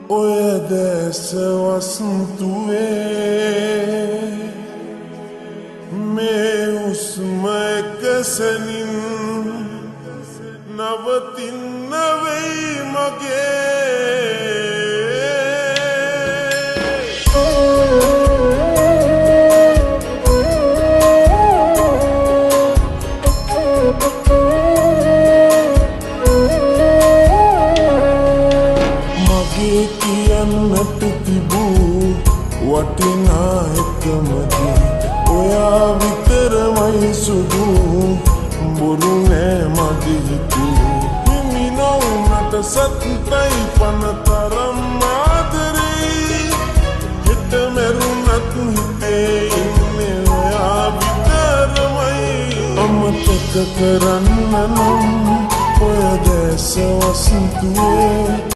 ඔය දැස වස්තුවේ මේ උස්ම එකසනින් නවතින්න වෙයි මගේ කියන්නට තිබූ වටිනා එකමදි ඔයා විතරමයි සුදු බොරු නෑ මගේ හිතේ හිමි නොවුනට සත්තයි පනතරම් ආදරේ හිත මැරුණත් හිතේ ඉන්නේ ඔයා විතරමයි අමතක කරන්න නම් ඔය දැස වසන්තුවේ